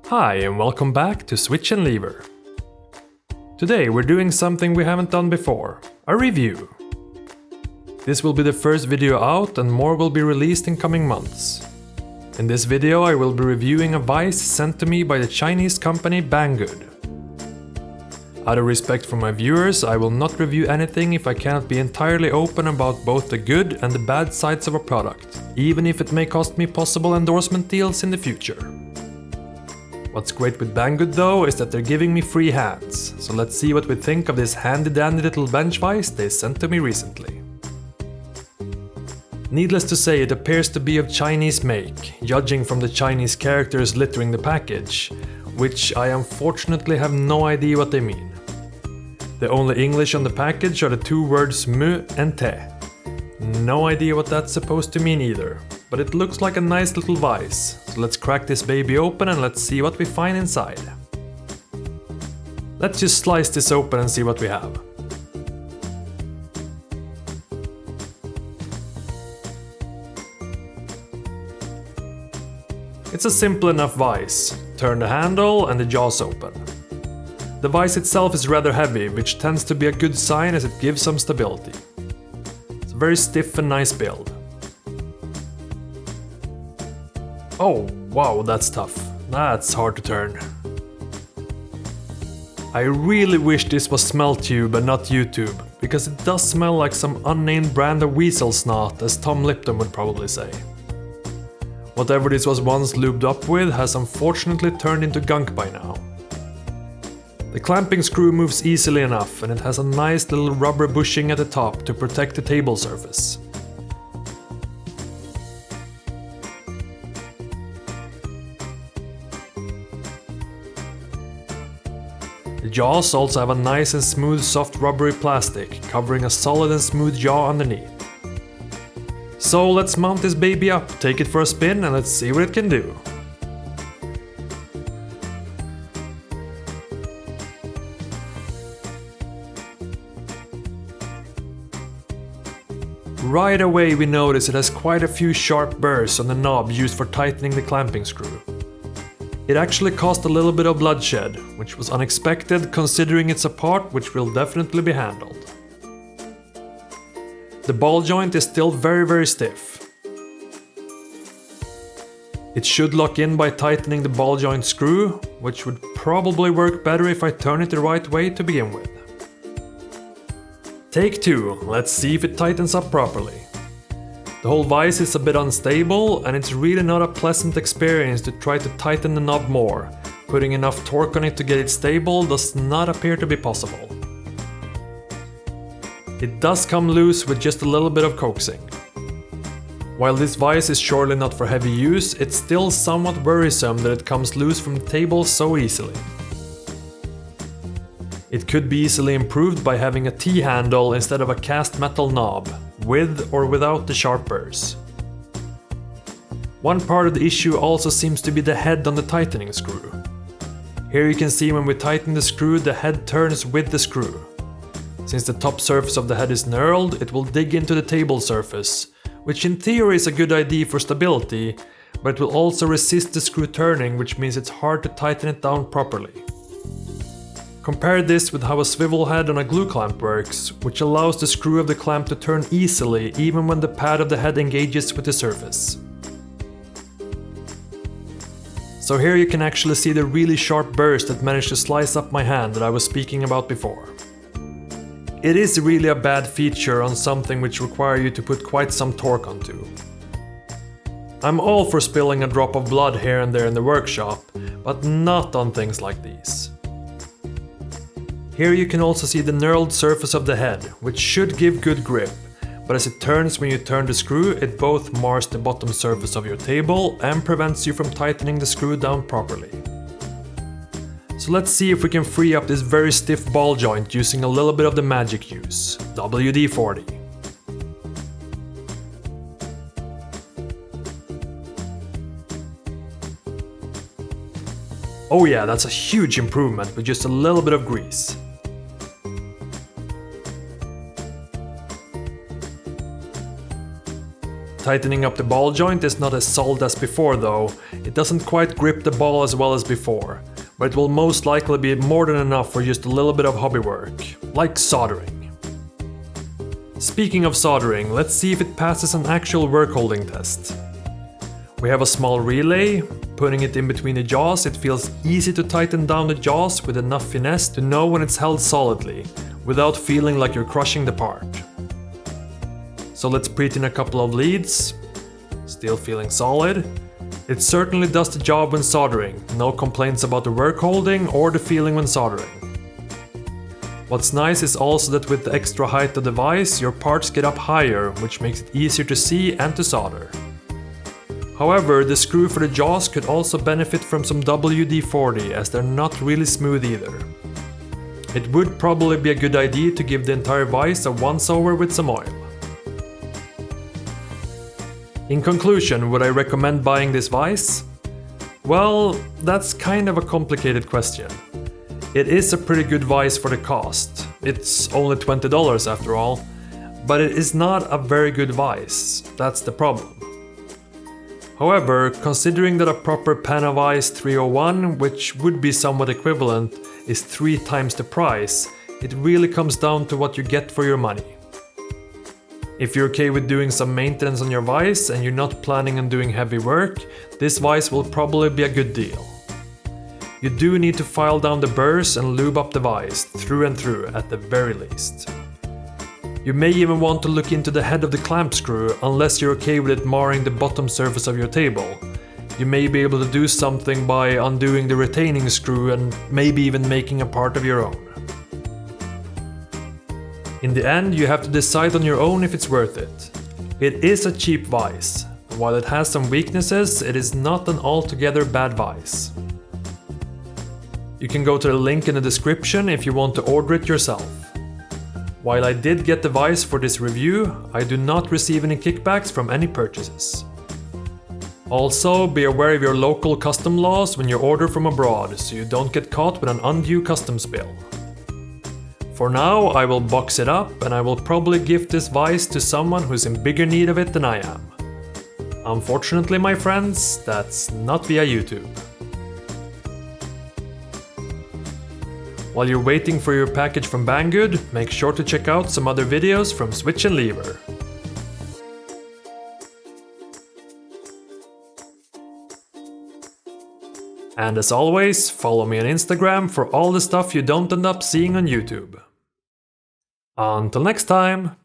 Hi and welcome back to Switch and Lever. Today we're doing something we haven't done before, a review. This will be the first video out and more will be released in coming months. In this video I will be reviewing a Vise sent to me by the Chinese company Banggood. Out of respect for my viewers, I will not review anything if I cannot be entirely open about both the good and the bad sides of a product, even if it may cost me possible endorsement deals in the future. What's great with Banggood though is that they're giving me free hands, so let's see what we think of this handy dandy little bench vise they sent to me recently. Needless to say, it appears to be of Chinese make, judging from the Chinese characters littering the package, which I unfortunately have no idea what they mean. The only English on the package are the two words mu and te. No idea what that's supposed to mean either, but it looks like a nice little vise, so let's crack this baby open and let's see what we find inside. Let's just slice this open and see what we have. It's a simple enough vise. Turn the handle and the jaw's open. The vise itself is rather heavy, which tends to be a good sign as it gives some stability. It's a very stiff and nice build. Oh, wow, that's tough. That's hard to turn. I really wish this was SmellTube and not YouTube, because it does smell like some unnamed brand of weasel snot, as Tom Lipton would probably say. Whatever this was once lubed up with has unfortunately turned into gunk by now. The clamping screw moves easily enough and it has a nice little rubber bushing at the top to protect the table surface. The jaws also have a nice and smooth soft rubbery plastic, covering a solid and smooth jaw underneath. So let's mount this baby up, take it for a spin and let's see what it can do. Right away we notice it has quite a few sharp burrs on the knob used for tightening the clamping screw. It actually caused a little bit of bloodshed, which was unexpected considering it's a part which will definitely be handled. The ball joint is still very stiff. It should lock in by tightening the ball joint screw, which would probably work better if I turn it the right way to begin with. Take two, let's see if it tightens up properly. The whole vise is a bit unstable and it's really not a pleasant experience to try to tighten the knob more. Putting enough torque on it to get it stable does not appear to be possible. It does come loose with just a little bit of coaxing. While this vise is surely not for heavy use, it's still somewhat worrisome that it comes loose from the table so easily. It could be easily improved by having a T-handle instead of a cast metal knob, with or without the sharp burrs. One part of the issue also seems to be the head on the tightening screw. Here you can see when we tighten the screw, the head turns with the screw. Since the top surface of the head is knurled, it will dig into the table surface, which in theory is a good idea for stability, but it will also resist the screw turning, which means it's hard to tighten it down properly. Compare this with how a swivel head on a glue clamp works, which allows the screw of the clamp to turn easily even when the pad of the head engages with the surface. So here you can actually see the really sharp burrs that managed to slice up my hand that I was speaking about before. It is really a bad feature on something which requires you to put quite some torque onto. I'm all for spilling a drop of blood here and there in the workshop, but not on things like these. Here you can also see the knurled surface of the head, which should give good grip, but as it turns when you turn the screw, it both mars the bottom surface of your table and prevents you from tightening the screw down properly. So let's see if we can free up this very stiff ball joint using a little bit of the magic use, WD-40. Oh yeah, that's a huge improvement with just a little bit of grease. Tightening up the ball joint is not as solid as before though. It doesn't quite grip the ball as well as before, but it will most likely be more than enough for just a little bit of hobby work, like soldering. Speaking of soldering, let's see if it passes an actual work holding test. We have a small relay. Putting it in between the jaws, it feels easy to tighten down the jaws with enough finesse to know when it's held solidly, without feeling like you're crushing the part. So let's pre-tin a couple of leads. Still feeling solid. It certainly does the job when soldering, no complaints about the work holding or the feeling when soldering. What's nice is also that with the extra height of the vise, your parts get up higher, which makes it easier to see and to solder. However, the screw for the jaws could also benefit from some WD-40 as they're not really smooth either. It would probably be a good idea to give the entire vise a once-over with some oil. In conclusion, would I recommend buying this vise? Well, that's kind of a complicated question. It is a pretty good vise for the cost. It's only $20 after all, but it is not a very good vise. That's the problem. However, considering that a proper Pana Vise 301, which would be somewhat equivalent, is 3 times the price, it really comes down to what you get for your money. If you're okay with doing some maintenance on your vise and you're not planning on doing heavy work, this vise will probably be a good deal. You do need to file down the burrs and lube up the vise through and through at the very least. You may even want to look into the head of the clamp screw unless you're okay with it marring the bottom surface of your table. You may be able to do something by undoing the retaining screw and maybe even making a part of your own. In the end, you have to decide on your own if it's worth it. It is a cheap vise, and while it has some weaknesses, it is not an altogether bad vise. You can go to the link in the description if you want to order it yourself. While I did get the vise for this review, I do not receive any kickbacks from any purchases. Also, be aware of your local custom laws when you order from abroad, so you don't get caught with an undue customs bill. For now, I will box it up and I will probably gift this vise to someone who's in bigger need of it than I am. Unfortunately, my friends, that's not via YouTube. While you're waiting for your package from Banggood, make sure to check out some other videos from Switch and Lever. And as always, follow me on Instagram for all the stuff you don't end up seeing on YouTube. Until next time!